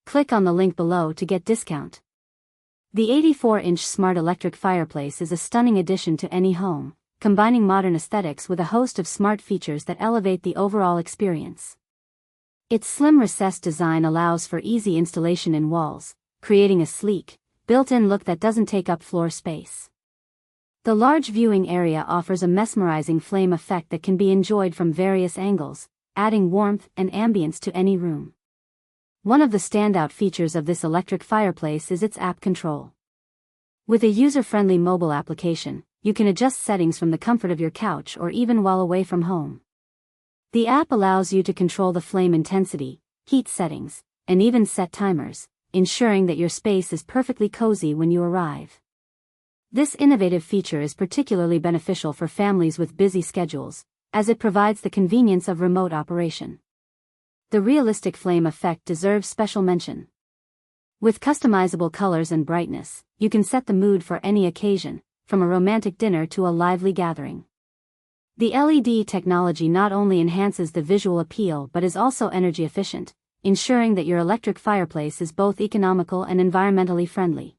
Click on the link below to get discount. The 84-inch Smart Electric Fireplace is a stunning addition to any home, combining modern aesthetics with a host of smart features that elevate the overall experience. Its slim recessed design allows for easy installation in walls, creating a sleek, built-in look that doesn't take up floor space. The large viewing area offers a mesmerizing flame effect that can be enjoyed from various angles, adding warmth and ambience to any room. One of the standout features of this electric fireplace is its app control. With a user-friendly mobile application, you can adjust settings from the comfort of your couch or even while away from home. The app allows you to control the flame intensity, heat settings, and even set timers, ensuring that your space is perfectly cozy when you arrive. This innovative feature is particularly beneficial for families with busy schedules, as it provides the convenience of remote operation. The realistic flame effect deserves special mention. With customizable colors and brightness, you can set the mood for any occasion, from a romantic dinner to a lively gathering. The LED technology not only enhances the visual appeal but is also energy efficient, ensuring that your electric fireplace is both economical and environmentally friendly.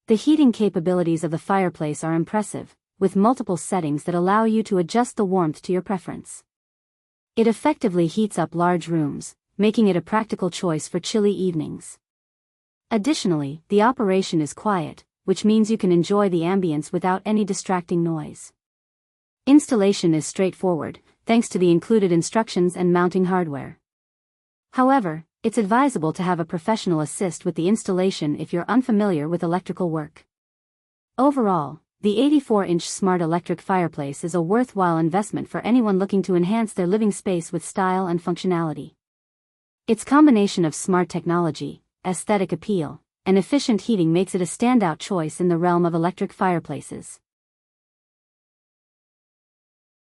The heating capabilities of the fireplace are impressive, with multiple settings that allow you to adjust the warmth to your preference. It effectively heats up large rooms, making it a practical choice for chilly evenings. Additionally, the operation is quiet, which means you can enjoy the ambience without any distracting noise. Installation is straightforward, thanks to the included instructions and mounting hardware. However, it's advisable to have a professional assist with the installation if you're unfamiliar with electrical work. Overall, the 84-inch Smart Electric Fireplace is a worthwhile investment for anyone looking to enhance their living space with style and functionality. Its combination of smart technology, aesthetic appeal, and efficient heating makes it a standout choice in the realm of electric fireplaces.